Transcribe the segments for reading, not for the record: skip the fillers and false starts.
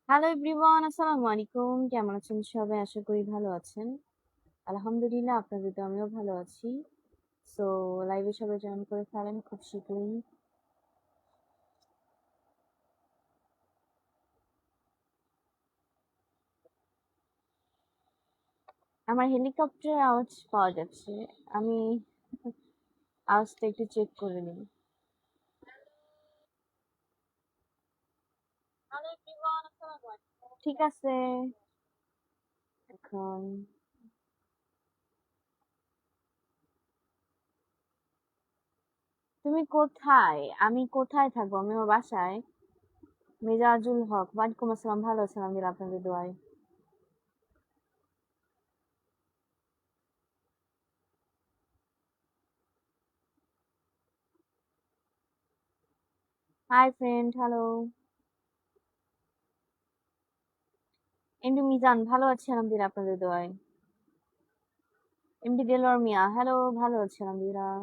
Hello everyone, আসসালামু আলাইকুম। কেমন আছেন সবাই? আশা করি ভালো আছেন। আলহামদুলিল্লাহ, আপনাদের তো আমিও ভালো আছি। সো লাইভে সবাই জয়েন করে ফেলেন খুব শীঘ্রই। আমার হেলিকপ্টারের আওয়াজ পাওয়া যাচ্ছে। আমি আওয়াজটা একটু চেক করে নিই। ঠিক আছে। এখন তুমি কোথায়? আমি কোথায় থাকবো? আমি আমার বাসায়। মেজাজুল হক, ওয়ালাইকুম আসসালাম। ভালো আছেন? আলহামদুলিল্লাহ, আপনাদের দোয়ায়। Hi friend, hello. MD Mizan, ভালো আছি আলহামদুলিল্লাহ, আপনাদের দোয়ায়। এমডি দেলোয়ার মিয়া, হ্যালো, ভালো আছি আলহামদুলিল্লাহ।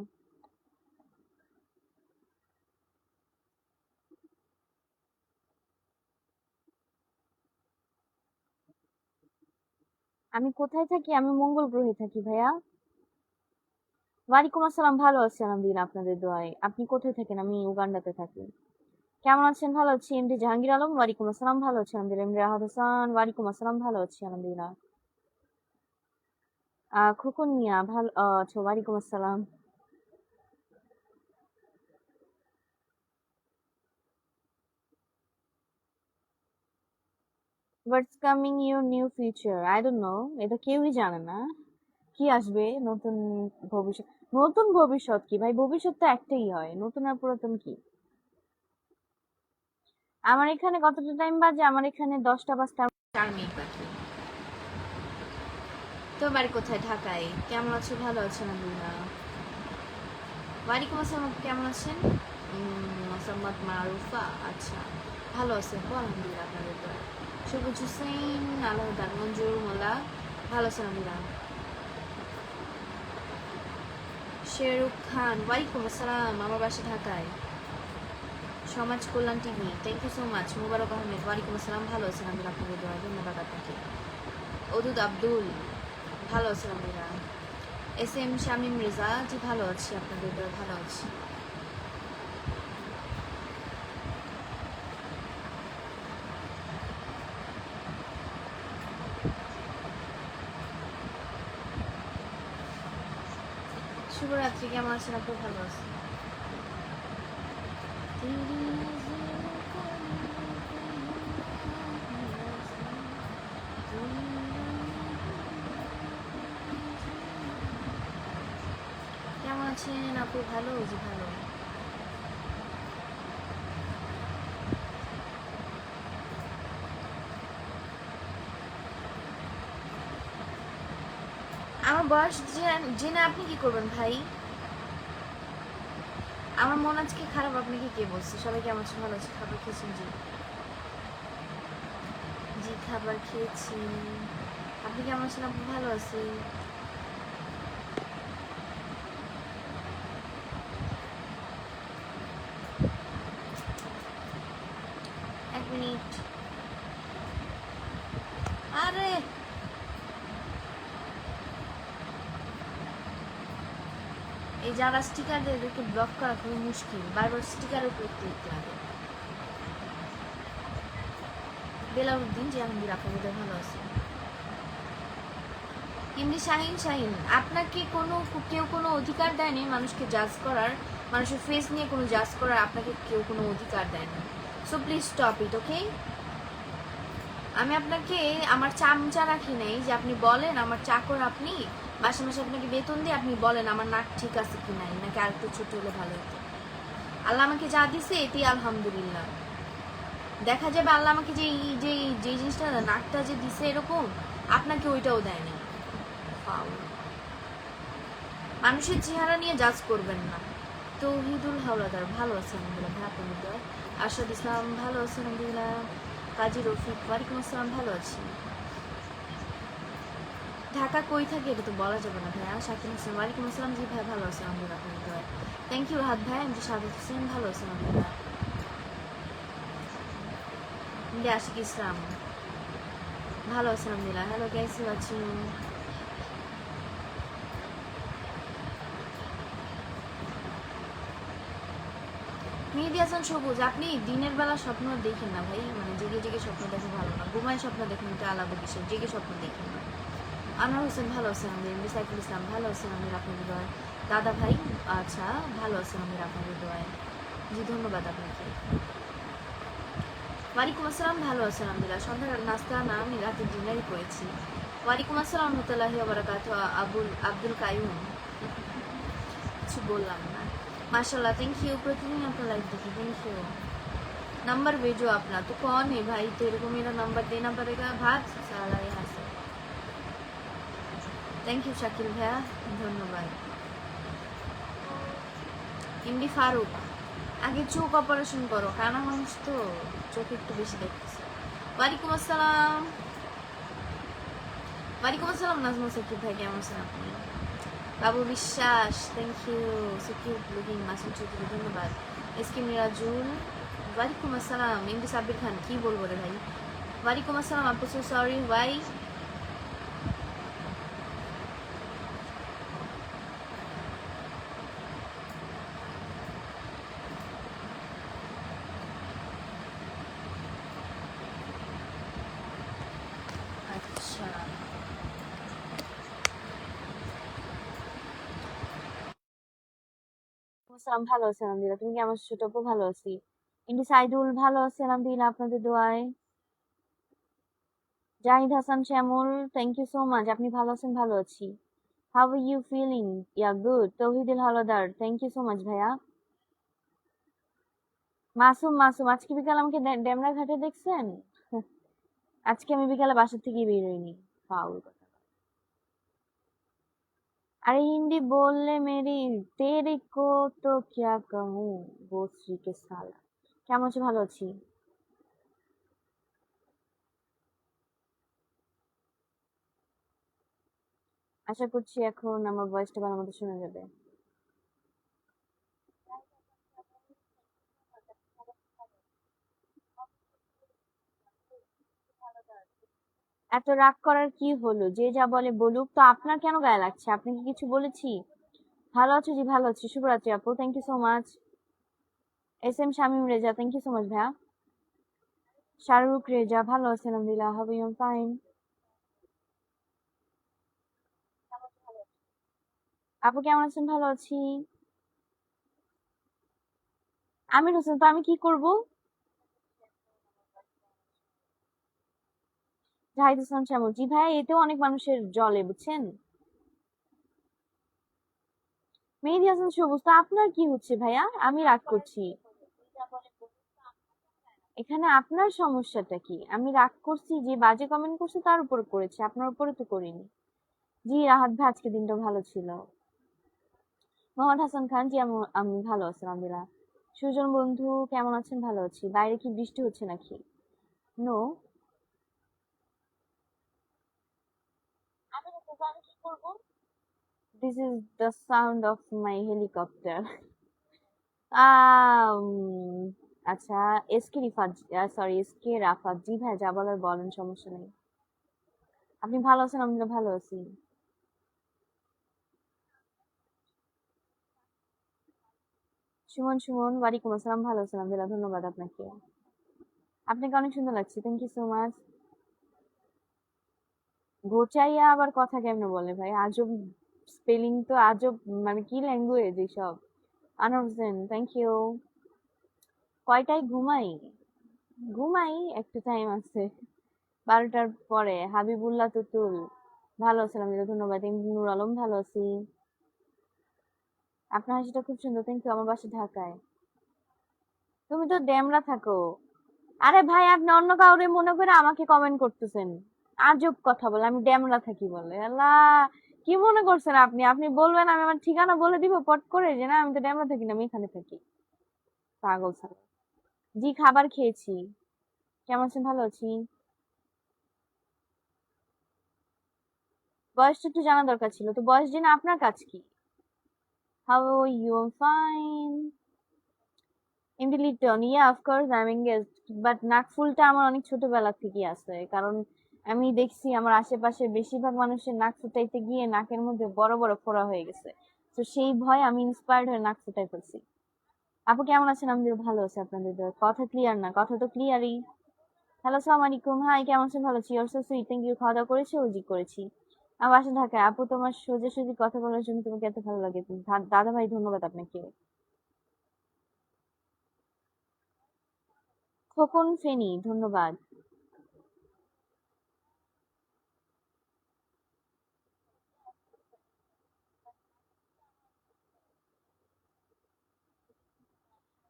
আমি কোথায় থাকি? আমি মঙ্গল গ্রহে থাকি ভাইয়া। ওয়ালাইকুম আসসালাম, ভালো আছি আলহামদুলিল্লাহ, আপনাদের দোয়ায়। আপনি কোথায় থাকেন? আমি উগান্ডাতে থাকি। কেমন আছেন? ভালো আছি। এমডি জাহাঙ্গীর আলম, ওয়ালাইকুম আসসালাম, ভালো আছি আলহামদুলিল্লাহ। এমডি রাহাত হাসান, ওয়ালাইকুম আসসালাম, ভালো আছি আলহামদুলিল্লাহ। খোকন মিয়া, ভালো আচ্ছা, ওয়ালাইকুম আসসালাম। What's coming your new future? I don't know, এটা কেউই জানে না কি আসবে নতুন ভবিষ্যৎ। নতুন ভবিষ্যৎ কি ভাই? ভবিষ্যৎ তো একটাই হয়, নতুন আর পুরাতন কি? আমার এখানে কতটা টাইম বাজে? আমার এখানে 10টা 5টা 4 মিনিট বাকি। তো বাড়ি কোথায়? ঢাকায়। কেমন আছো? ভালো আছো? আলহামদুলিল্লাহ। ওয়ালাইকুম আসসালাম, আপু কেমন আছেন? মোসাম্মদ মারুফা, আচ্ছা, ভালো আছেন তো? আলহামদুলিল্লাহ, আপনাদের তো। সবুজ হুসেন, আলাউদ্দান, মঞ্জুর মোল্লা, ভালো আছেন? আলহামদুলিল্লাহ। শেরুখ খান, ওয়ালাইকুম আসসালাম, আমার বাসা ঢাকায়। Samaj Kalyan TV, thank you so much. Mubarak Ahmed, ওয়ালাইকুম আসসালাম, ভালো আছেন? আলহামদুলিল্লাহ, আপনাদের দোয়া, ধন্যবাদ আপনাকে। অদুদ আব্দুল, ভালো আছেন? আলহামদুলিল্লাহ। এস এম শামীম রেজা, জি ভালো আছি, আপনাদের দোয়া, ভালো আছি। শুভরাত্রি, কেমন আছেন? আপনি ভালো আছেন? কেমন আছেন আপু? ভালো, জি ভালো। আমার বয়স জেনে আপনি কি করবেন ভাই? আমার মন আজকে খারাপ, আপনাকে কে বলছে? সবাই কেমন আছে? ভালো আছে? খাবার খেয়েছেন? জি জি, খাবার খেয়েছি। আপনি কেমন আছেন? আপনি? ভালো আছি। এক মিনিট। আরে এই যারা স্টিকার দেয় এদেরকে ব্লক করা খুবই মুশকিল, বারবার স্টিকারের উপর ক্লিক লাগে। বেলাউদ্দিন, জি আলহামদুলিল্লাহ, আপনাদের ভালো আছে। এমনি শাহিন, আপনাকে কেউ কোনো অধিকার দেয়নি মানুষকে জাজ করার, মানুষের ফেস নিয়ে কোনো জাজ করার আপনাকে কেউ কোনো অধিকার দেয়নি। সো প্লিজ স্টপ ইট, ওকে? আমি আপনাকে আমার চামচা রাখি নাই যে আপনি বলেন আমার চাকর, আপনি মাসে মাসে আপনাকে বেতন দিয়ে আপনি বলেন আমার নাক ঠিক আছে কি নাই, নাকি আরেকটু ছোট হলে ভালো হতো। আল্লাহ আমাকে যা দিছে এটি আলহামদুলিল্লাহ। দেখা যাবে আল্লাহ আমাকে যে যে যে জিনিসটা, নাকটা যে দিছে এরকম, আপনাকে ওইটাও দেয়নি। মানুষের চেহারা নিয়ে জাজ করবেন না। তৌহিদুল হাওলাদার, ভালো আছেন? আলহামদুলিল্লাহ, ভালো। আরশাদ ইসলাম, ভালো আছেন? আলহামদুলিল্লাহ। কাজী রফিক, ওয়ালাইকুম আসসালাম, ভালো আছি। ঢাকা কই থাকে এটা তো বলা যাবে না ভাইয়া। শাকিল হোসেন, ওয়ালাইকুম আসসালাম, জি ভাই ভালো আছেন? আলহামদুলিল্লাহ, আপনাদের থ্যাংক ইউ রাহাত ভাই। আমি সাদত হোসেন, ভালো আছেন? আলহামদুলিল্লাহ। মেহেদি আশিক ইসলাম ভালো আছেন আলহামদুলিল্লাহ। হ্যালো কেসে আছেন? মেহেদি হাসান সবুজ, আপনি দিনের বেলা স্বপ্ন দেখেন না ভাই, মানে জেগে জেগে স্বপ্ন দেখে ভালো না, ঘুমায় স্বপ্ন দেখেন, এটা আলাদা বিষয়, জেগে স্বপ্ন দেখেন না। আনোয়ার হোসেন ভালো আছেন আমি, সাইফুল ইসলাম ভালো আছেন আমি, আপনার হৃদয় দাদা ভাই আচ্ছা ভালো আছেন আমি, আপনার হৃদয় জি ধন্যবাদ আপনাকে। ওয়ালাইকুম আসসালাম ভালো আছেন আলহামদুলিল্লাহ। সন্ধ্যার নাস্তা না, আমি রাতে ডিনারই করেছি। ওয়ালাইকুম আসসালাম রহমতুল্লাহি ওয়া বারাকাতুহু। আব্দুল কাইয়ুম কিছু বললাম না। माशाल्लाह थैंक यू। प्रतिदिन आपका लाइक देखिए, थैंक यू। नंबर भेजो अपना। तो कौन है भाई, तेरे को मेरा नंबर देना पड़ेगा, भाग साला यहाँ से। थैंक यू শাকিল ভাইয়া, ধন্যবাদ। এমডি ফারুক, আগে চোখ অপারেশন করো, কানা মানুষ তো চোখ একটু বেশি দেখতেছে। ওয়ালাইকুম আসসালাম। ওয়ালাইকুম আসসালাম নাজমুল সাকিব ভাই, কেমন আছেন আপনি? Babu Biswas thank you. So cute looking Masud Chowdhury ধন্যবাদ। এসকে মিরাজুল ওয়ালাইকুম আসসালাম। এমডি সাব্বির খান, কি বলবো রে ভাই। ওয়ালাইকুম আসসালাম আপু, সো সরি ওয়াই। আচ্ছা আসসালাম, ভালো আছেন আলহামদুলিল্লাহ। তুমি কেমন আছো ছোট আপু? ভালো আছি। এমডি সাইদুল ভালো আছেন আলহামদুলিল্লাহ, আপনাদের দোয়ায়। Zahid Hasan Shyamal thank you so much, আপনি ভালো আছেন? ভালো আছি। How are you feeling? Yeah good. Touhidul Howlader thank you so much ভাইয়া। মাসুম মাসুম, আজকে বিকাল আমাকে ডেমরা ঘাটে দেখছেন? আজকে আমি বিকালে বাসা থেকে বেরোইনি। ফাউল কথা। अरे हिंदी बोलने मेरी तेरे को तो क्या कहूँ वो श्री के साला। কেমন আছো? ভালো আছি। আশা করছি এখন আমার ভয়েসটা ভালো মতো শোনা যাবে। এত রাগ করার কি হলো? যে যা বলে বলুক, তো আপনার কেন গায়ে লাগছে? আপনি কি কিছু বলেছি? ভালো আছো? জি ভালো আছি। শুভরাত্রি আপু, thank you so much. S M Shamim Reza thank you so much ভাইয়া। শাহরুখ রেজা ভালো আছেন আলহামদুলিল্লাহ, হাউ আর ইউ? ফাইন। আপু কেমন আছেন? ভালো আছি। আমির হোসেন, তো আমি কি করব? জাহিদ হাসান শ্যামল জি ভাই, এতেও অনেক মানুষের জলে বুঝছেন। মেহেদী হাসান সবুজ, তো আপনার কি হচ্ছে ভাইয়া? আমি রাগ করছি? এখানে আপনার সমস্যাটা কি? আমি রাগ করছি? যে বাজে কমেন্ট করছে তার উপর করেছি, আপনার উপরে তো করিনি। জি রাহাত ভাই, আজকে দিনটা ভালো ছিল। মোহাম্মদ হাসান খান জি আমি ভালো আছি আলহামদুলিল্লাহ। সুজন বন্ধু কেমন আছেন? ভালো আছি। বাইরে কি বৃষ্টি হচ্ছে নাকি? নো। আমি কি করব? This is the sound of my helicopter. Um, আচ্ছা। SK Rifat, sorry SK Rafat ji ভাই, যা বলার বলেন, সমস্যা নেই। আপনি ভালো আছেন? আমরা ভালো আছি। সুমন সুমন ওয়ালাইকুম আসসালাম, ভালো আছেন আলহামদুলিল্লাহ, ধন্যবাদ আপনাকে। আপনাকে অনেক সুন্দর লাগছে, থ্যাংক ইউ সো মাচ। গোচাইয়া আবার কথা কেমনে বলে ভাই, আজব স্পেলিং তো, আজব, মানে কি ল্যাঙ্গুয়েজ এইসব। Anwar Hossain thank you. কয়টায় ঘুমাই? ঘুমাই একটু টাইম আছে, 12টার পরে। হাবিবুল্লাহ তুতুল ভালো আছেন আলহামদুলিল্লাহ, ধন্যবাদ। ইমনুর আলম ভালো আছি। আপনার হাসিটা খুব সুন্দর, থ্যাংক ইউ। আমার বাসা ঢাকায়। তুমি তো ড্যামরা থাকো। আরে ভাই, আপনি অন্য কাউরে মনে করে আমাকে কমেন্ট করতেছেন। আজব কথা বলে, আমি ড্যামরা থাকি বলে, আল্লাহ। কি মনে করছেন আপনি? আপনি বলবেন আমি আমার ঠিকানা বলে দিব পট করে, যে না আমি তো ড্যামরা থাকি না, আমি এখানে থাকি। পাগল ছাড়া। জি খাবার খেয়েছি। কেমন আছেন? ভালো আছি। বয়সটা একটু জানা দরকার ছিল, তো বয়স জেনে আপনার কাজ কি? How you? Fine. MD Liton, yeah of course I am engaged, but নাকফুলটা আমার অনেক ছোটবেলা থেকেই আছে, কারণ আমি দেখছি আমার আশেপাশে বেশিরভাগ মানুষের নাক ফুটাইতে গিয়ে নাকের মধ্যে বড় বড় ফোড়া হয়ে গেছে। তো সেই ভয় আমি ইন্সপায়ার্ড হয়ে নাক ফুটাই ফেলছি। আপু কেমন আছেন? আমি ভালো আছি, আপনাদের দোয়ায়। কথা ক্লিয়ার না? কথা তো ক্লিয়ারই। হ্যালো, সালাম আলাইকুম। হাই, কেমন আছেন? ভালো আছি। You're so sweet, thank you. খাওয়া দাওয়া করেছি? জি করেছি। আমার বাসা ঢাকায়। আপু, তোমার সোজাসুজি কথা বলার জন্য তোমাকে এত ভালো লাগে। দাদা ভাই, ধন্যবাদ আপনাকে। খোকন ফেনী, ধন্যবাদ।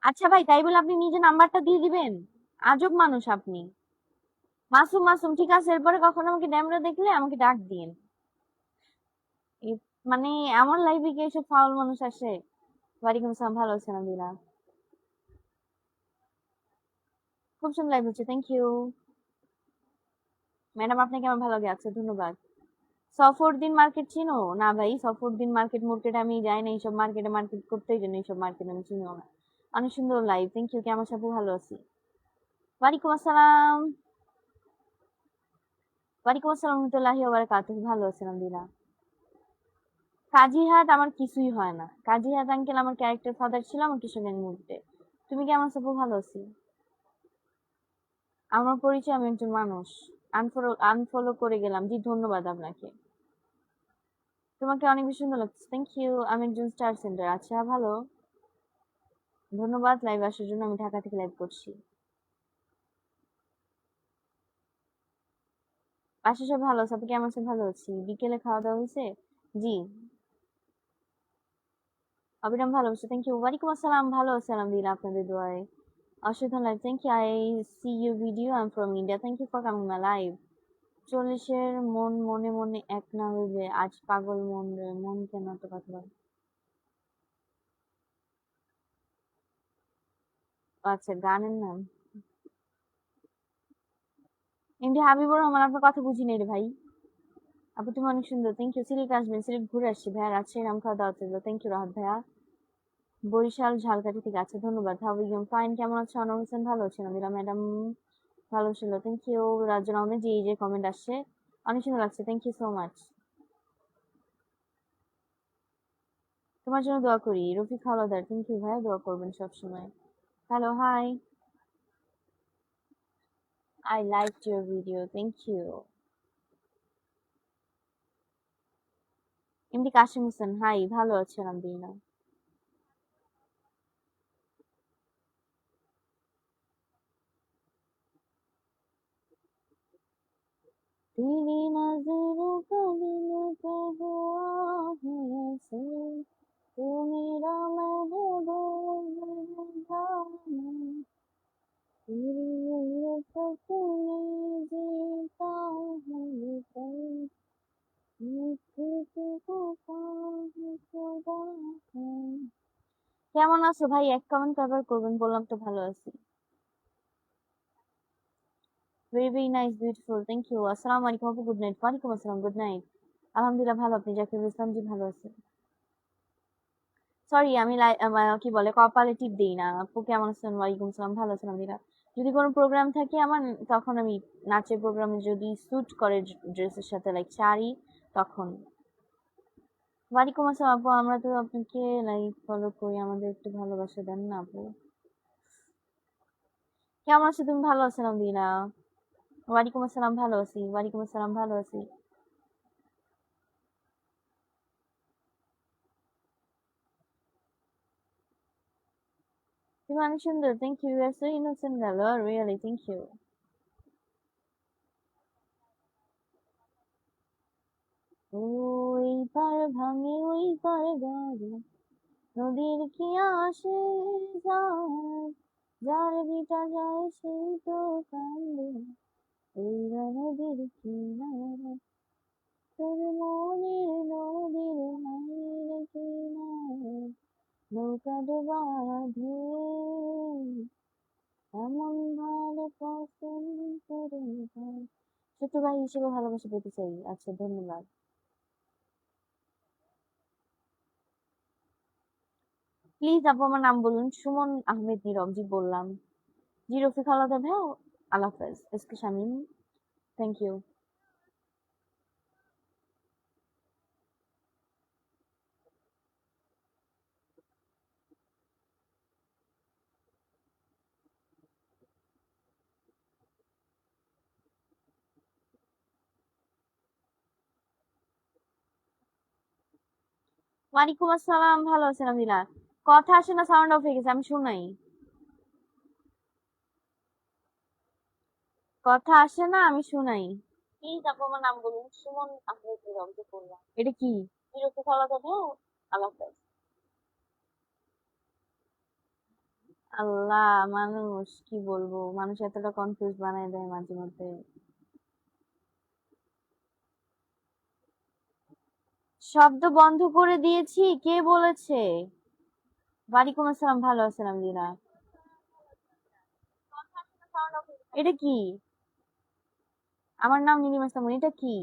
আচ্ছা ভাই, তাই বলে আপনি নিজে নাম্বারটা দিয়ে দিবেন? আজব মানুষ আপনি। মাসুম, মাসুম, ঠিক আছে। এরপরে কখনো আমাকে ড্যামরা দেখলে আমাকে ডাক দিন। মানে আমার লাইফে কি এসব ফাউল মানুষ আসে? ওয়ালাইকুম আসসালাম, ভালো আছেন? আলহামদুলিল্লাহ। খুব সুন্দর লাইভ হচ্ছে, থ্যাংক ইউ। ম্যাডাম, আপনাকে আমার ভালো লাগে। আচ্ছা, ধন্যবাদ। সফরউদ্দিন মার্কেট চিনো? না ভাই, সফরউদ্দিন মার্কেট মার্কেট আমি যাই না। এইসব মার্কেটে মার্কেট করতেই জন্য এইসব মার্কেট আমি চিনিও না। অনেক সুন্দর লাইভ, থ্যাংক ইউ। কেমন সাথে ভালো আছি। ওয়ালাইকুম আসসালাম। ওয়ালাইকুম আসসালাম রহমতুল্লাহি ওয়া বারাকাতুহু। ভালো আছেন? আলহামদুলিল্লাহ। কাজীহাট আমার কিছুই হয় না। কাজীহাট আঙ্কেল আমার ক্যারেক্টার ফাদার ছিল আমার কিশোরগঞ্জ মুভিতে। তুমি কেমন আছো? আপু, ভালো আছি। আমার পরিচয়, আমি একজন মানুষ। আনফলো আনফলো করে গেলাম। জি, ধন্যবাদ আপনাকে। তোমাকে অনেক বেশি সুন্দর লাগছে, থ্যাংক ইউ। আমি একজন স্টার সেন্টার। আচ্ছা, ভালো। ধন্যবাদ লাইভ আসার জন্য। আমি ঢাকা থেকে লাইভ করছি। বাসা সব ভালো আছে? আপনি কেমন আছেন? ভালো আছি। বিকেলে খাওয়া দাওয়া হয়েছে? জি। অবিরাম ভালোবাসা, থ্যাংক ইউ। ওয়ালাইকুম আসসালাম, ভালো আছে আলহামদুলিল্লাহ, আপনাদের দোয়ায়। অসাধারণ live, thank you. I see you video, I am from India, thank you for coming my live. 40-এর মন মনে মনে এক না হইলে আজ পাগল মন রে, মন কেন এত পাতলা? আচ্ছা, গানের নাম। এমডি হাবিবুর রহমান, আপনার কথা বুঝি নাই রে ভাই। আপু, তুমি অনেক সুন্দর, থ্যাংক ইউ। সিলেট আসবেন? সিলেট ঘুরে আসছি ভাইয়া, রাজশাহীর আম খাওয়া দাওয়া ছিল, থ্যাংক ইউ রাহাত ভাইয়া। বরিশাল ঝালকাঠি থেকে আছে, ধন্যবাদ। How you? ফাইন, কেমন আছে? অনর হোসেন, ভালো আছেন? আমিরা ম্যাডাম ভালো ছিল, থ্যাংক ইউ। রাজন আহমেদ, যে এই যে কমেন্ট আসছে, অনেক সুন্দর লাগছে, থ্যাংক ইউ সো মাচ। তোমার জন্য দোয়া করি। রফিক হাওলাদার, থ্যাংক ইউ ভাইয়া, দোয়া করবেন সবসময়। Hello, hi. I like your video, thank you. MD Kashim Hossain, hi, ভালো আছেন? আলহামদুলিল্লাহ। तेरी नजरों का दिल पे हुआ है असर, तू मेरा महबूब जाना, तेरी उल्फत में जीता है ये पल, मुझसे तुझको पाए खुदा है। কেমন আছো ভাই? এক কমেন্ট কভার করবেন, বললাম তো ভালো আছি। Very very nice, beautiful, thank you. আসসালামু আলাইকুম আপু, গুড নাইট। ওয়ালাইকুম আসসালাম, গুড নাইট। আলহামদুলিল্লাহ ভালো, আপনি? জাকিরুল ইসলাম, জি ভালো আছে। সরি, আমি কি বলে কপালে টিপ দিই না। আপু কেমন আছেন? ওয়ালাইকুম সালাম, ভালো আছেন? আলহামদুলিল্লাহ। যদি কোনো প্রোগ্রাম থাকে আমার, তখন আমি নাচের প্রোগ্রামে যদি স্যুট করে ড্রেসের সাথে, লাইক শাড়ি, তখন। ওয়ালাইকুম আসসালাম আপু, আমরা তো আপনাকে লাইক ফলো করি, আমাদের একটু ভালোবাসা দেন না আপু। কেমন আছো তুমি? ভালো আছো? আলহামদুলিল্লাহ। ওয়ালাইকুম আসসালাম, ভালো আছি। ওয়ালাইকুম আসসালাম, ভালো আছি। তুমি অনেক সুন্দর, thank you. You are so innocent girl, really, thank you. ওই পার ভাঙে, ওই পার গাড়ি, নদীর কি আসে যায়, যার ভিটা যায় সেই তো কান্দে, ওই নদীর কিনারা, তোর মনের নদীর মায়ের কিনারে, নৌকা ডোবা ঢেউ, এমন ভালো পছন্দ করে যায়। ছোট ভাই হিসেবে ভালোবাসা পেতে চাই। আচ্ছা, ধন্যবাদ। প্লিজ আপু আমার নাম বলুন। সুমন আহমেদ নীরব, জি বললাম। জি রফিক আলাদা ভাই, আল্লাহ হাফেজ। SK Shamim, thank you. ওয়ালাইকুম আসসালাম, ভালো আছেন আমিলা? কথা আসে না, সাউন্ড অফ হয়ে গেছে, আমি শুনাই। কথা আসে না, আমি শুনাই। প্লিজ আপু আমার নাম বলুন। সুমন আহমেদ নীরব, জি বললাম। এটা কি? জি রফিক আলাদা ভাই, আল্লাহ হাফেজ। আল্লাহ, মানুষ কি বলবো, মানুষ এতটা কনফিউজ বানায় দেয় মাঝে মধ্যে। শব্দ বন্ধ করে দিয়েছি, কে বলেছে? ওয়ালাইকুম আসসালাম, ভালো আছেন আলহামদুলিল্লাহ। এটা কি? আমার নাম নীলিমা ইসলাম, এটা কি?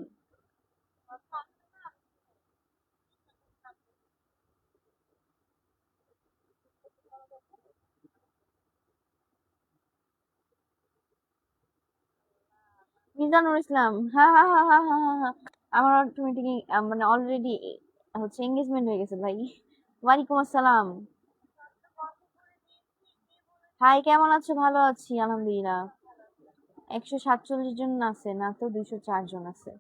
মিজানুর ইসলাম, হা হা হা হা হা হা হা। আমার অটোমেটিক মানে অলরেডি হচ্ছে এঙ্গেজমেন্ট হয়ে গেছে ভাই। ওয়ালাইকুম আসসালাম। হাই, কেমন আছো? ভালো আছি আলহামদুলিল্লাহ। 147 জন আছে না তো, 204 জন আছে।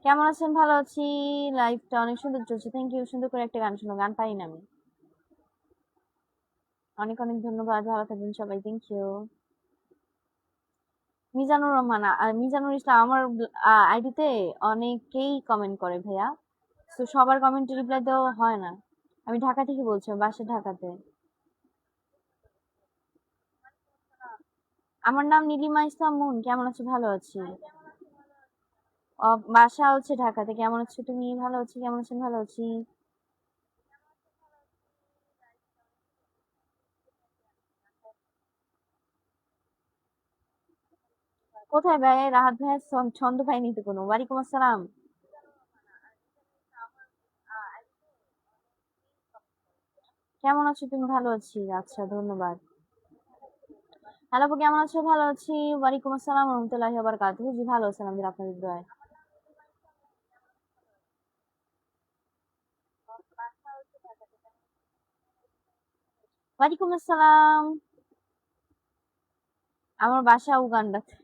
কেমন আছেন? ভালো আছি। লাইফটা অনেক সুন্দর চলছে, থ্যাংক ইউ। সুন্দর করে একটা গান শোনো, গান পারি না আমি। অনেক অনেক ধন্যবাদ, ভালো থাকবেন সবাই, থ্যাংক ইউ। মিজানুর রহমান, মিজানুর ইসলাম, আমার আইডিতে অনেকেই কমেন্ট করে ভাইয়া, তো সবার কমেন্টে রিপ্লাই দেওয়া হয় না। আমি ঢাকা থেকে বলছি, আমার বাসা ঢাকাতে। আমার নাম নীলিমা ইসলাম মুন, কেমন আছো? ভালো আছি। বাসা হচ্ছে ঢাকাতে। কেমন আছো তুমি? ভালো আছি। কেমন আছেন? ভালো আছি। কোথায় ভাই? রাহাত ভাই ছন্দ পাইনি তো কোনো। ওয়ালাইকুম আসসালাম। কেমন আছো তুমি? ভালো আছি, আচ্ছা ধন্যবাদ। হ্যালো আপু, কেমন আছো? ভালো আছি। ওয়ালাইকুম আসসালাম রহমতুল্লাহি ওয়া বারাকাতুহু, জি ভালো আছি আমাদের আপনাদের দোয়ায়। ওয়ালাইকুম আসসালাম। আমার বাসা উগান্ডাতে।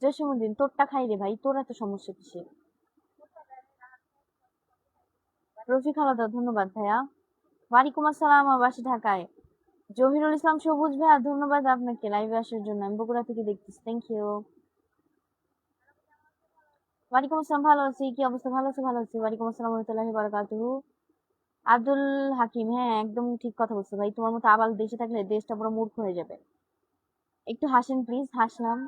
জসীমউদ্দিন, তোরটা খাই রে ভাই, তোর এত সমস্যা কিসে? রফিক আলাদা, ধন্যবাদ ভাইয়া। ওয়ালাইকুম আসসালাম, আমার বাসা ঢাকায়। জহিরুল ইসলাম সবুজ ভাইয়া, ধন্যবাদ আপনাকে লাইভে আসার জন্য, আমি বগুড়া থেকে দেখতেছি, থ্যাংক ইউ। ওয়ালাইকুম আসসালাম, ভালো আছি। কি অবস্থা? ভালো আছি, ভালো আছি। ওয়ালাইকুম আসসালাম রহমতুল্লাহি বারাকাতুহু। আব্দুল হাকিম, হ্যাঁ একদম ঠিক কথা বলছো ভাই, তোমার মতো আবাল দেশে থাকলে দেশটা পুরো মূর্খ হয়ে যাবে। একটু হাসেন প্লিজ। হাসলাম।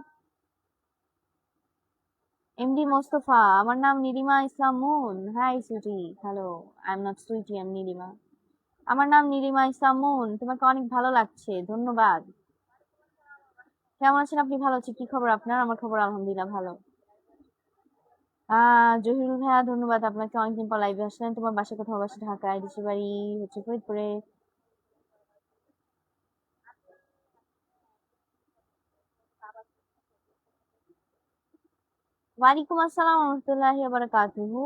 এমডি মোস্তফা, আমার নাম Nilima Islam Moon. Hi sweetie, hello. I am not sweetie, I am Nilima. আমার নাম নীলিমা ইসলাম মুন, তোমাকে অনেক ভালো লাগছে, ধন্যবাদ। কেমন আছেন আপনি? ভালো আছি। কি খবর আপনার? আমার খবর আলহামদুলিল্লাহ ভালো। জহিরুল ভাইয়া, ধন্যবাদ আপনাকে, অনেকদিন পর লাইভে আসলেন। তোমার বাসা কোথাও? বাসা ঢাকায়, দেশের বাড়ি হচ্ছে ফরিদপুরে। ওয়ালাইকুম আসসালাম রহমতুল্লাহি ওয়া বারাকাতুহু।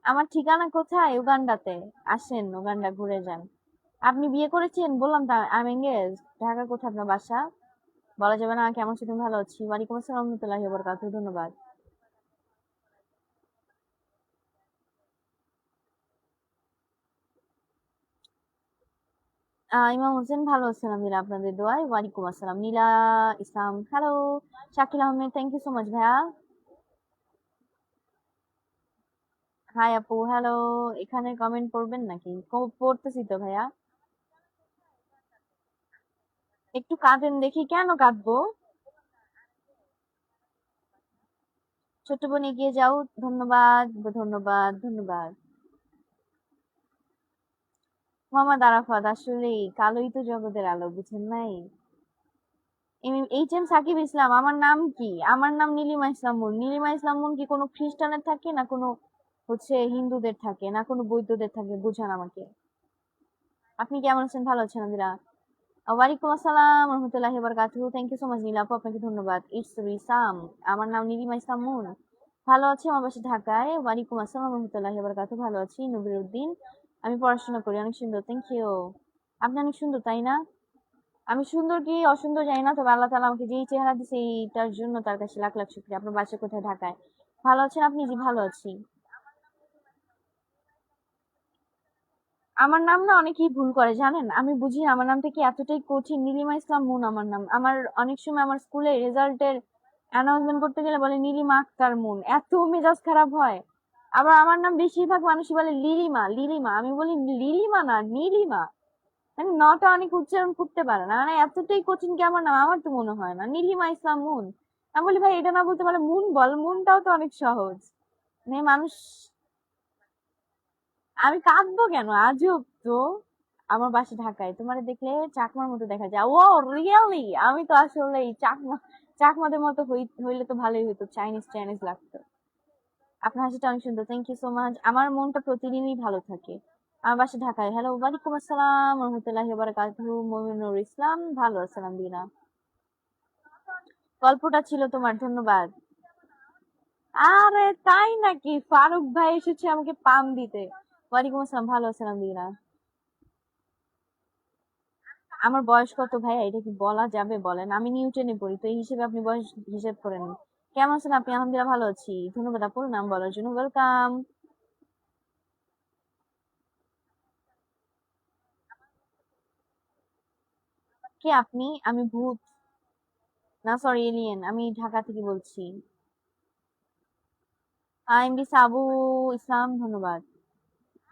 আমার ঠিকানা কোথায়? উগান্ডাতে। আসেন উগান্ডা ঘুরে যান। আপনি বিয়ে করেছেন? বললাম তো আমি এঙ্গেজ। ঢাকা কোথায় আপনার বাসা? বলা যাবে না? কেমন আছো তুমি? ভালো আছি। ওয়ালাইকুম আসসালাম রহমতুল্লাহি ওয়া বারাকাতুহু, ধন্যবাদ। ইমাম হোসেন, ভালো আছেন আলহামদুলিল্লাহ আপনাদের দোয়ায়। ওয়ালাইকুম আসসালাম। Nila Islam, hello. Shakil Ahmed, thank you so much ভাইয়া। হাই আপু, হ্যালো। এখানে কমেন্ট করবেন নাকি? পড়তেছি তো ভাইয়া। একটু কাঁদেন দেখি, কেন কাঁদবো? ছোট্ট বোন এগিয়ে যাও, ধন্যবাদ। ধন্যবাদ, ধন্যবাদ। মোহাম্মদ আরাফাত, আসলে কালোই তো জগতের আলো, বুঝেন নাই? এইচ এম সাকিব ইসলাম। আমার নাম কি? আমার নাম নীলিমা ইসলাম মুন। নীলিমা ইসলাম মুন কি কোনো খ্রিস্টানের থাকে, না কোনো হচ্ছে হিন্দুদের থাকে, না কোনো বৌদ্ধদের থাকে? বুঝান আমাকে। আপনি কেমন আছেন? ভালো আছেন আলহামদুলিল্লাহ। ওয়ালাইকুম আসসালাম রহমতুল্লাহি বারাকাতুহু। থ্যাংক ইউ সো মাচ নীলা আপু, আপনাকে ধন্যবাদ। ইটস রিসাম। আমার নাম নীলিমা ইসলাম মুন। ভালো আছি, আমার বাসা ঢাকায়। ওয়ালাইকুম আসসালাম রহমতুল্লাহি বারাকাতুহু। ভালো আছি। নবির উদ্দিন। আমি পড়াশোনা করি। অনেক সুন্দর, থ্যাংক ইউ। আপনি অনেক সুন্দর, তাই না? আমি সুন্দর কি অসুন্দর জানি না, তবে আল্লাহ তাআলা আমাকে যেই চেহারা দিছে এইটার জন্য তার কাছে লাখ লাখ শুকরিয়া। আপনার বাসা কোথায়? ঢাকায়। ভালো আছেন আপনি? জি ভালো আছি। আমার নাম না অনেকেই ভুল করে জানেন, আমি বুঝি না আমার নামটা কি এতটাই কঠিন। নীলিমা ইসলাম মুন আমার নাম। আমার অনেক সময় আমার স্কুলে রেজাল্টের অ্যানাউন্সমেন্ট করতে গেলে বলে নীলিমা আক্তার মুন, এত মেজাজ খারাপ হয়। আবার আমার নাম বেশিরভাগ মানুষই বলে লিলিমা লিলিমা, আমি বলি লিলিমা না নীলিমা। মানে নটা অনেক উচ্চারণ করতে পারে না, মানে এতটাই কঠিন কি আমার নাম? আমার তো মনে হয় না। নীলিমা ইসলাম মুন। আমি বলি ভাই এটা না বলতে পারলে মুন বল, মুনটাও তো অনেক সহজ। মানে মানুষ, আমি কাঁদবো কেন? আজব তো। আমার বাসা ঢাকায়, তোমার দেখলে চাকমার মতো দেখা যায়। ও রিয়েলি? আমি তো আসলে চাকমা, চাকমাদের মতো হইলে তো ভালোই হইতো, চাইনিজ চাইনিজ লাগতো। আপনার হাসিটা অনেক সুন্দর, থ্যাংক ইউ সো মাচ। আমার মনটা প্রতিদিনই ভালো থাকে। আমার বাসা ঢাকায়। হ্যালো, ওয়ালাইকুম আসসালাম রহমতুল্লাহি বারাকাতুহু। মমিনুর ইসলাম। ভালো আসসালাম দিনা। গল্পটা ছিল তোমার, ধন্যবাদ। আরে তাই নাকি? ফারুক ভাই এসেছে আমাকে পাম দিতে। ওয়ালাইকুম আসসালাম, ভালো আসসালাম দিনা। আমার বয়স কত ভাইয়া, এটা কি বলা যাবে বলেন? আমি নিউটনে পড়ি, তো এই হিসেবে আপনি বয়স হিসেব করে নিন। কেমন আছেন আপনি? আলহামদুলিল্লাহ ভালো আছি, ধন্যবাদ আপুর নাম বলার জন্য। ওয়েলকাম। কে আপনি? আমি ভূত। না সরি, এলিয়েন। আমি ঢাকা থেকে বলছি। এমডি সাবু ইসলাম, ধন্যবাদ।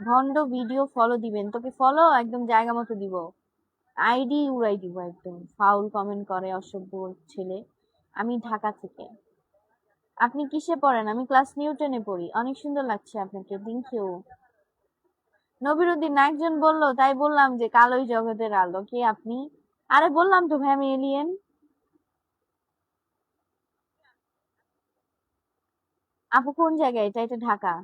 ভন্ড ভিডিও ফলো দিবেন? তোকে ফলো একদম জায়গা মতো দিব, আইডি উড়াই দিব একদম। ফাউল কমেন্ট করে অসভ্য ছেলে। আমি ঢাকা থেকে। আপনি কিসে পড়েন? আমি ক্লাস নিউটনে পড়ি। অনেক সুন্দর লাগছে আপনাকে, থ্যাংক ইউ। নবিরুদ্দিন একজন বললো, তাই বললাম যে কালোই জগতের আলো। কে আপনি? আরে বললাম তো ভাই, আমি এলিয়েন। আপু কোন জায়গায়? এটা এটা ঢাকা।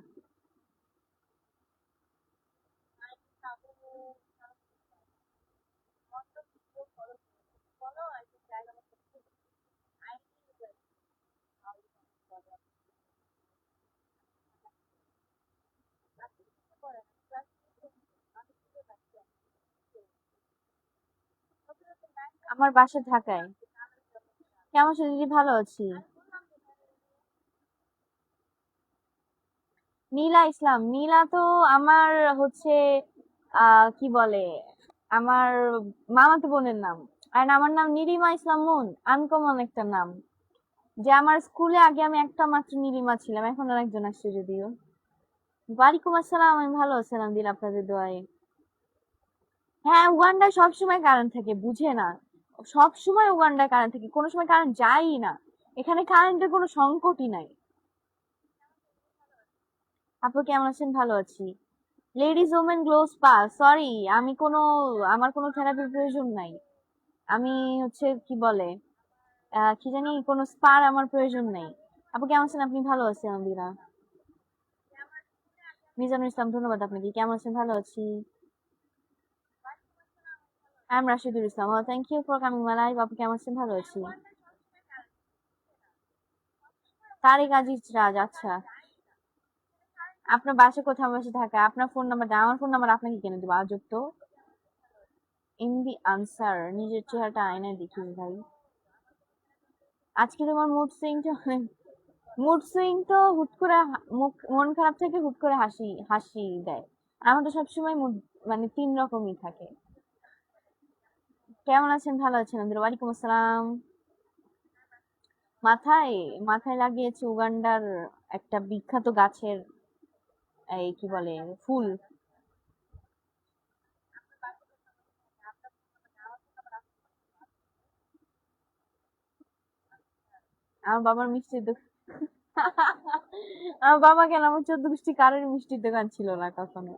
আমার বাসা ঢাকায়। কেমন আছো দিদি? ভালো আছি। নীলা ইসলাম। নীলা তো আমার হচ্ছে কি বলে, আমার মামাতো বোনের নাম। আর আমার নাম নীলিমা ইসলাম মুন, আনকমন একটা নাম। যে আমার স্কুলে আগে আমি একটা মাত্র নীলিমা ছিলাম, এখন আর একজন আসছে যদিও। ওয়ালাইকুম আসসালাম, আমি ভালো আছিলাম দিল আপনাদের দোয়ায়। হ্যাঁ, উগান্ডায় সবসময় কারেন্ট থাকে, বুঝে না। সবসময় উগান্ডায় কারেন্ট থাকে, কোনো সময় কারেন্ট যায়ই না। এখানে কারেন্টের কোনো সংকটই নাই। আপু কেমন আছেন? ভালো আছি। Ladies women glow spa, sorry আমি কোনো, আমার কোনো থেরাপির প্রয়োজন নাই। আমি হচ্ছে কি বলে, কি জানি, কোনো স্পার আমার প্রয়োজন নেই। আপু কেমন আছেন? আপনি? ভালো আছি আলহামদুলিল্লাহ। মিজানুল ইসলাম, ধন্যবাদ আপনাকে। কেমন আছেন? ভালো আছি। I am Rashidul Islam. Thank you for coming my live. আপু কেমন আছেন? ভালো আছি। তারিক আজিজ রাজ, আচ্ছা। আপনার বাসা কোথায়? আমার বাসা ঢাকা। আপনার ফোন নাম্বার দেন। আমার ফোন নাম্বার আপনাকে কেন দেবো? আজব তো। ইন দি আনসার, নিজের চেহারাটা আয়নায় দেখিস ভাই। আজকে তোমার মুড সুইংটা, মুড সুইং তো হুট করে মন খারাপ থেকে হুট করে হাসি হাসি দেয়। আমার তো সবসময় মুড মানে তিন রকমই থাকে। কেমন আছেন? ভালো আছেন আমাদের? ওয়ালাইকুম আসসালাম। মাথায়, মাথায় লাগিয়েছে উগান্ডার একটা বিখ্যাত গাছের এই কি বলে ফুল। আমার বাবার মিষ্টির দোকান। আমার বাবা কেন, আমার 14 গোষ্ঠী কারোর মিষ্টির দোকান ছিল না কখনো।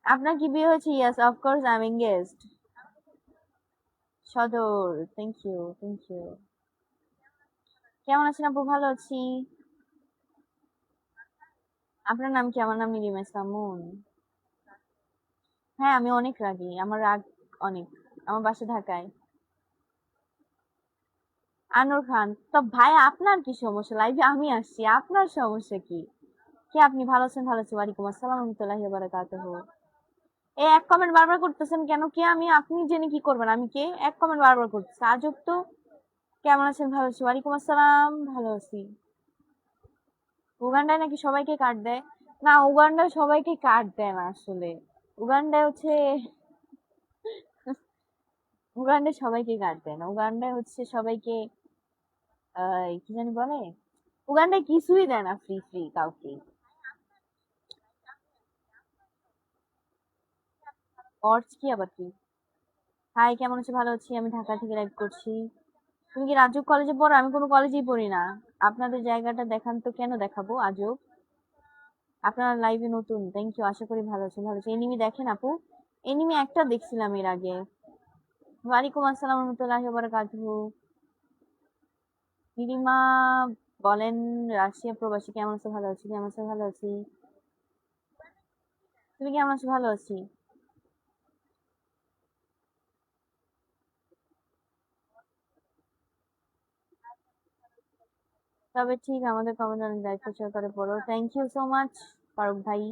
আপনার কি বিয়ে হয়েছে? Yes of course I am engaged. সদর, থ্যাংক ইউ, থ্যাংক ইউ। কেমন আছেন আপু? ভালো আছি। আপনার নাম কি? আমার নাম নীলিমা ইসলাম মুন। হ্যাঁ, আমি অনেক রাগী, আমার রাগ অনেক। আমার বাসা ঢাকায়। আনোর খান। তো ভাই আপনার কি সমস্যা? লাইভে আমি আসছি, আপনার সমস্যা কি? কি আপনি ভালো আছেন? ভালো আছি, ওয়ালাইকুম আসসালাম রহমতুল্লাহি ওয়া বারাকাতুহু। এই এক কমেন্ট বারবার করতেছেন কেন? কি আমি? আপনি জেনে কি করবেন? আমি কে? এক কমেন্ট বারবার করতেছে, আজব তো। কেমন আছেন? ভালো আছি, ওয়ালাইকুম আসসালাম, ভালো আছি। উগান্ডায় নাকি সবাইকে কার্ড দেয়? না, উগান্ডায় সবাইকে কার্ড দেয় না আসলে। উগান্ডায় হচ্ছে উগান্ডায় সবাইকে কার্ড দেয় না। উগান্ডায় হচ্ছে সবাইকে কি জানি বলে, উগান্ডায় কিছুই দেয় না ফ্রি ফ্রি কাউকে। অর্চ কি আবার কি? হাই, কেমন আছো? ভালো আছি, আমি ঢাকা থেকে লাইভ করছি। তুমি কি রাজুক কলেজে পড়ো? আমি কোনো কলেজেই পড়ি না। আপনাদের জায়গাটা দেখান তো। কেন দেখাবো আজব? আপনারা লাইভে নতুন, থ্যাংক ইউ। আশা করি ভালো আছেন। ভালো আছি। এনিমি দেখেন আপু? এনিমি একটা দেখছিলাম এর আগে। ওয়ালাইকুম আসসালাম রহমতুল্লাহি ওয়া বারাকাতুহু। নীলিমা বলেন, রাশিয়া প্রবাসী কেমন আছো? ভালো আছি। কেমন আছো? ভালো আছি। তুমি কেমন আছো? ভালো আছি। তবে ঠিক আমাদের কমেন্ট অনেক দায়িত্ব সহকারে পড়ো। Thank you so much Faruk ভাই।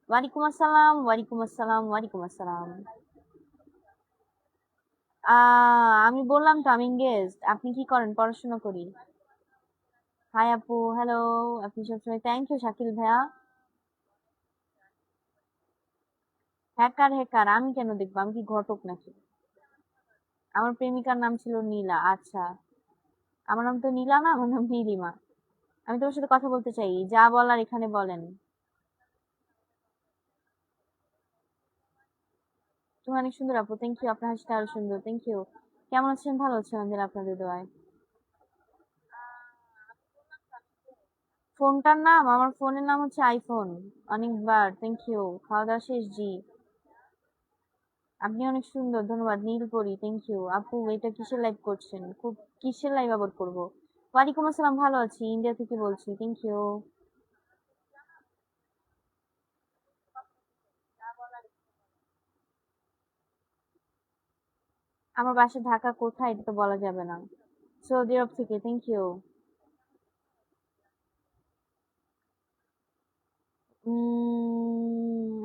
ওয়ালাইকুম আসসালাম, ওয়ালাইকুম আসসালাম, ওয়ালাইকুম আসসালাম। আমি বললাম তো আমি এঙ্গেজড। আপনি কি করেন? পড়াশোনা করি। হাই আপু, হ্যালো। আপনি সবসময়, থ্যাংক ইউ শাকিল ভাইয়া। হ্যাকার হ্যাকার আমি কেন দেখবো? আমি কি ঘটক নাকি? আমার প্রেমিকার নাম ছিল নীলা। আচ্ছা, আমার নাম তো নীলা না, আমার নাম নীলিমা। আমি তোমার সাথে কথা বলতে চাই, যা বলার এখানে বলেন। তুমি অনেক সুন্দর আপু, থ্যাংক ইউ। আপনার হাসিটা আরো সুন্দর, থ্যাংক ইউ। কেমন আছেন? ভালো আছেন আলহামদুলিল্লাহ, আপনাদের দোয়ায়। ফোনটার নাম, আমার ফোনের নাম হচ্ছে আইফোন। অনেকবার থ্যাংক ইউ। খাওয়া দাওয়া শেষ? জি। আপনি অনেক সুন্দর, ধন্যবাদ। Nilpori, thank you. আপু এটা কিসের লাইভ করছেন? খুব কিসের লাইভ আবার করবো? ওয়ালাইকুম আসসালাম, ভালো আছি, ইন্ডিয়া থেকে বলছি, থ্যাংক ইউ। আমার বাসা ঢাকা। কোথায় এটা তো বলা যাবে না। সৌদি আরব থেকে, থ্যাংক ইউ।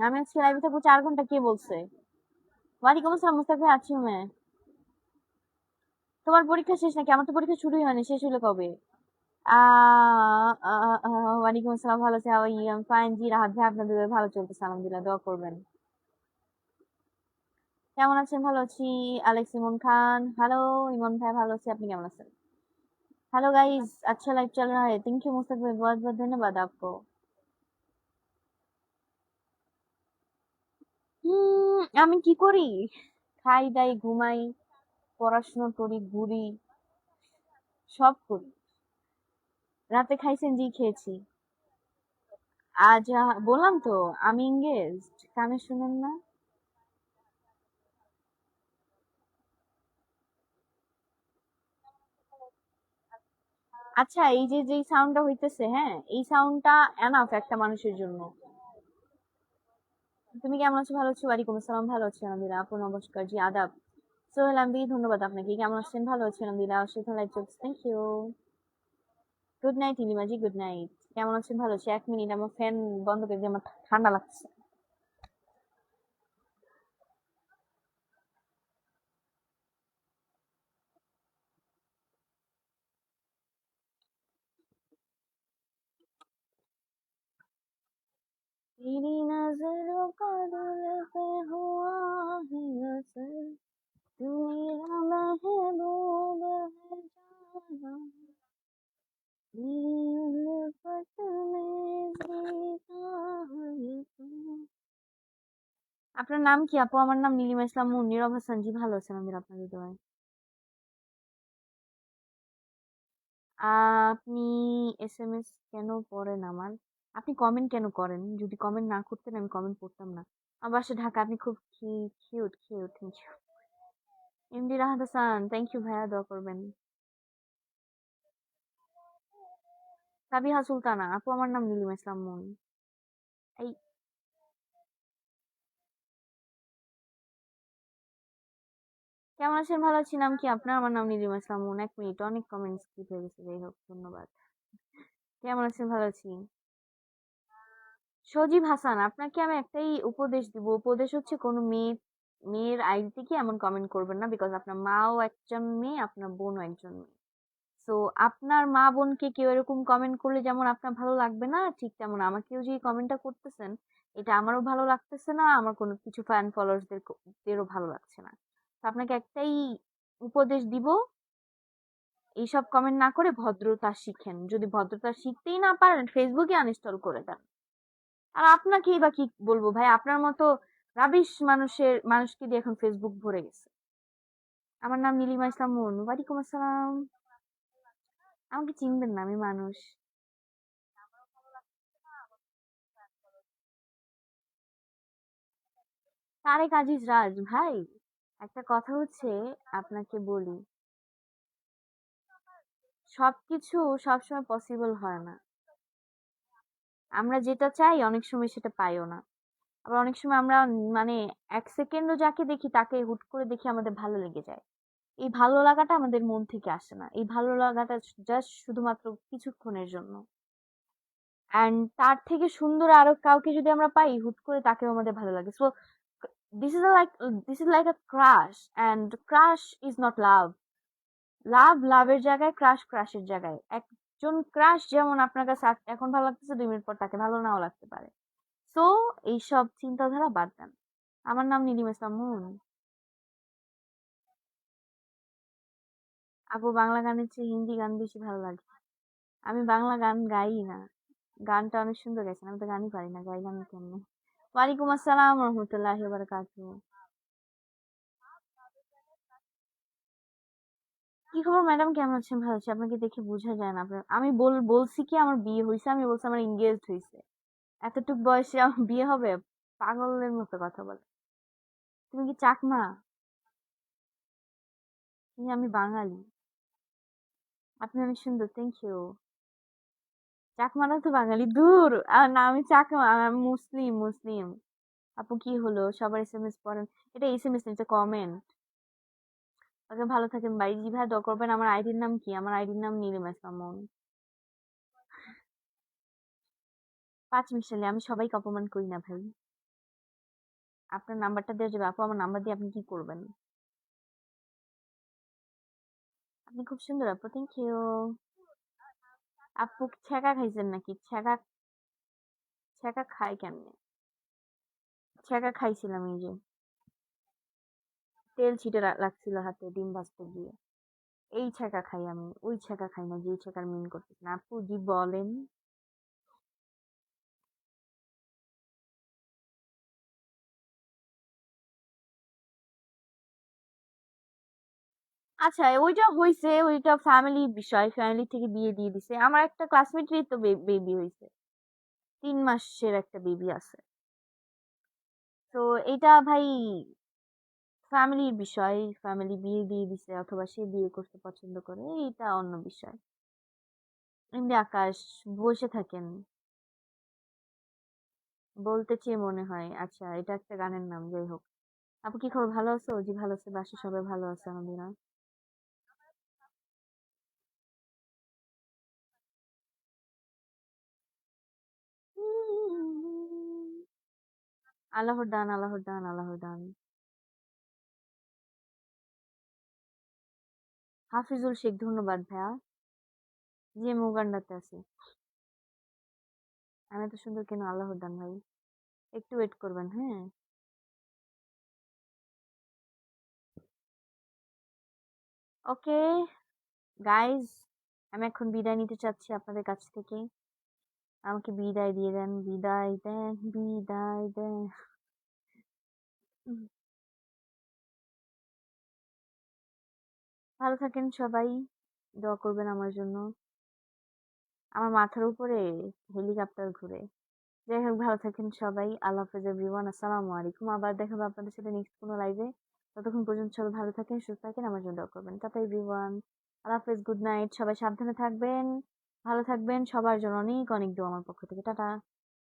আমি আজকে লাইভে থাকবো 4 ঘন্টা, কে বলছে? ওয়ালাইকুম আসসালাম মুস্তাফা আছি मैं। তোমার পরীক্ষা শেষ নাকি? আমার তো পরীক্ষা শুরুই হয়নি, শেষ হলো কবে? ওয়ালাইকুম আসসালাম, ভালো আছি। How are you? I fine. জি রাহাত ভাই, আপনাদের ভালো চলতেছে আলহামদুলিল্লাহ, দোয়া করবেন। কেমন আছেন? ভালো আছি। আলেক্স ইমন খান, हेलो। इमन भाई ভালো আছি, আপনি কেমন আছেন? हेलो गाइस, अच्छा लाइव चल रहा है। थैंक यू मुस्तक भाई, बहुत बहुत धन्यवाद आपको। আমি কি করি? খাই দাই, ঘুমাই, পড়াশোনা করি, ঘুরি, সব করি। রাতে খাইছেন? জি খেয়েছি। আজ বললাম তো আমি এঙ্গেজড, কানে শুনেন না? আচ্ছা, এই যে যেই সাউন্ডটা হইতেছে, হ্যাঁ, এই সাউন্ডটা এনাফ একটা মানুষের জন্য। তুমি কেমন আছো? ভালো আছি, ওয়ালাইকুম আসসালাম, ভালো আছি আলহামদুলিল্লাহ। আপু নমস্কার, জি আদাব। সোহেল আম্বি, ধন্যবাদ আপনাকে। কেমন আছেন? ভালো আছি আলহামদুলিল্লাহ, অসাধারণ লাইভ চলছে, thank you. Good night Nilima ji, good night. কেমন আছেন? ভালো আছি। 1 মিনিট, আমার ফ্যান বন্ধ করে দিয়ে, আমার ঠান্ডা লাগছে। तेरी नजरों का दिल पे हुआ है असर, तू मेरा महबूब है जाना, मेरी उल्फत में जीता है तू। আপনার নাম কি আপু? আমার নাম নীলিমা ইসলাম মুন। নীরব হাসান, জি ভালো আছেন আমি আপনাদের দোয়ায়। আপনি এসএমএস কেন পড়েন আমার? আপনি কমেন্ট কেন করেন? যদি কমেন্ট না করতেন আমি কমেন্ট পড়তাম না। আমার বাসা ঢাকা। আপনি খুব cute cute. MD Rahat Hasan, thank you ভাইয়া, দোয়া করবেন। সাবিহা সুলতানা আপু, আমার নাম নীলিমা ইসলাম মুন। এই কেমন আছেন? ভালো আছি। নাম কি আপনার? আমার নাম নীলিমা ইসলাম মুন। 1 মিনিট, অনেক কমেন্টস স্কিপ হয়ে গেছে, যাই হোক ধন্যবাদ। কেমন আছেন? ভালো আছি। সজীব হাসান, আপনাকে আমি একটাই উপদেশ দিব। উপদেশ হচ্ছে কোনো মেয়ের আইডি থেকে এমন কমেন্ট করবেন না, বিকজ আপনার মাও একজন মেয়ে, আপনার বোনও একজন মেয়ে। তো আপনার মা বোনকে কেউ এরকম কমেন্ট করলে যেমন আপনার ভালো লাগবে না, ঠিক তেমন আমাকেও যে কমেন্টটা করতেছেন, এটা আমারও ভালো লাগতেছে না, আমার কোনো কিছু ফ্যান ফলোয়ার্সদেরও ভালো লাগছে না। তো আপনাকে একটাই উপদেশ দিব, এইসব কমেন্ট না করে ভদ্রতা শিখেন। যদি ভদ্রতা শিখতেই না পারেন, ফেসবুকে আনইনস্টল করে দেন। আর আপনাকেই বা কি বলবো ভাই, আপনার মতো রাবিশ মানুষকে দিয়ে এখন ফেসবুক ভরে গেছে। আমার নাম নীলিমা ইসলাম মুন। ওয়ালাইকুম আসসালাম। আমাকে চিনবেন না, আমি মানুষ। তারেক আজিজ রাজ ভাই, একটা কথা হচ্ছে, আপনাকে বলি, সবকিছু সবসময় পসিবল হয় না। আমরা যেটা চাই অনেক সময় সেটা পাইও না। আবার অনেক সময় আমরা মানে 1 সেকেন্ডও যাকে দেখি তাকে হুট করে দেখি আমাদের ভালো লেগে যায়। এই ভালো লাগাটা আমাদের মন থেকে আসে না, এই ভালো লাগাটা জাস্ট শুধুমাত্র কিছুক্ষণের জন্য। অ্যান্ড তার থেকে সুন্দর আরো কাউকে যদি আমরা পাই, হুট করে তাকেও আমাদের ভালো লাগে। So this is like this is like a crush, and crush is not love. লাভের জায়গায়, ক্রাশের জায়গায়। একজন ক্রাশ যেমন আপনার কাছে এখন ভালো লাগতেছে, 2 মিনিট পর তাকে ভালো নাও লাগতে পারে। সো এইসব চিন্তাধারা বাদ দেন। আমার নাম নীলিমা ইসলাম মুন। আপু, বাংলা গানের চেয়ে হিন্দি গান বেশি ভালো লাগে। আমি বাংলা গান গাই না। গানটা অনেক সুন্দর গেছেন, আমি তো গানই পারি না, গাইলাম কেমনে? ওয়ালাইকুম আসসালাম রহমতুল্লাহি বারাকাতুহু। কি খবর ম্যাডাম, কেমন আছেন? ভালো আছি। আপনাকে দেখে বোঝা যায় না আপনার, আমি বলছি কি আমার বিয়ে হয়েছে? আমি বলছি আমার এঙ্গেজড হয়েছে। এতটুক বয়সে আমার বিয়ে হবে? পাগলের মতো কথা বলে। তুমি কি চাকমা? আমি বাঙালি। আপনি অনেক সুন্দর, থ্যাংক ইউ। চাকমারা তো বাঙালি, দূর। না, আমি চাকমা, আমি মুসলিম মুসলিম। আপু কি হলো, সবার এসএমএস পড়েন? এটা এসএমএস না, এটা কমেন্ট। ওকে, ভালো থাকেন ভাই। জি ভাই, দোয়া করবেন। আমার আইডির নাম কি? আমার আইডির নাম নীলিমা ইসলাম মন। 5 মিশালি, আমি সবাইকে অপমান করি না ভাই। আপনার নাম্বারটা দেওয়া যাবে? আপু, আমার নাম্বার দিয়ে আপনি কি করবেন? আপনি খুব সুন্দর আপু, থ্যাংক ইউ। আপু, ছ্যাঁকা খাইছেন নাকি? ছ্যাঁকা? ছ্যাঁকা খাই কেমনে? ছ্যাঁকা খাইছিলাম, এই যে তেল ছিটে লাগছিল হাতে ডিম ভাজতে গিয়ে। এই ছ্যাঁকা খাই আমি, ওই ছ্যাঁকা খাই না, যে ছ্যাঁকার মিন করতেছেন আপু জি বলেন। আচ্ছা, ওইটা হইছে, ওইটা ফ্যামিলি বিষয়, ফ্যামিলি থেকে বিয়ে দিয়ে দিছে। আমার একটা ক্লাসমেটেরই তো বেবি হইছে, 3 মাসের একটা বেবি আছে। তো এটা ভাই ফ্যামিলির বিষয়, ফ্যামিলি বিয়ে দিয়ে দিছে অথবা সে বিয়ে করতে পছন্দ করে, এটা অন্য বিষয়। এমনি আকাশ, বসে থাকেন বলতে চেয়ে মনে হয়। আচ্ছা, এটা একটা গানের নাম, যাই হোক। আপু কি খবর, ভালো আছো? জি ভালো আছে, বাসায় সবাই ভালো আছে আলহামদুলিল্লাহ। আল্লাহর দান, আল্লাহর দান, আল্লাহর দান। হাফিজুল শেখ, ধন্যবাদ ভাইয়া। জি, আমি উগান্ডাতে আছি। আমি এত সুন্দর কেন? আল্লাহর দান ভাই। একটু ওয়েট করবেন, হ্যাঁ? ওকে গাইজ, আমি এখন বিদায় নিতে চাচ্ছি আপনাদের কাছ থেকে। আমাকে বিদায় দিয়ে দেন, বিদায় দেন, বিদায় দেন। উম, ভালো থাকেন সবাই, দোয়া করবেন আমার জন্য। আমার মাথার উপরে হেলিকপ্টার ঘুরে। যাই হোক, ভালো থাকেন সবাই। আল্লাহ হাফেজ এভরিওয়ান। আসসালামু আলাইকুম। আবার দেখা হবে আপনাদের সাথে নেক্সট কোনো লাইভে। ততক্ষণ পর্যন্ত সবাই ভালো থাকেন, সুস্থ থাকেন, আমার জন্য দোয়া করবেন। টাটা এভরিওয়ান, আল্লাহ হাফেজ, গুড নাইট, সবাই সাবধানে থাকবেন, ভালো থাকবেন, সবার জন্য অনেক অনেক দোয়া আমার পক্ষ থেকে। টাটা।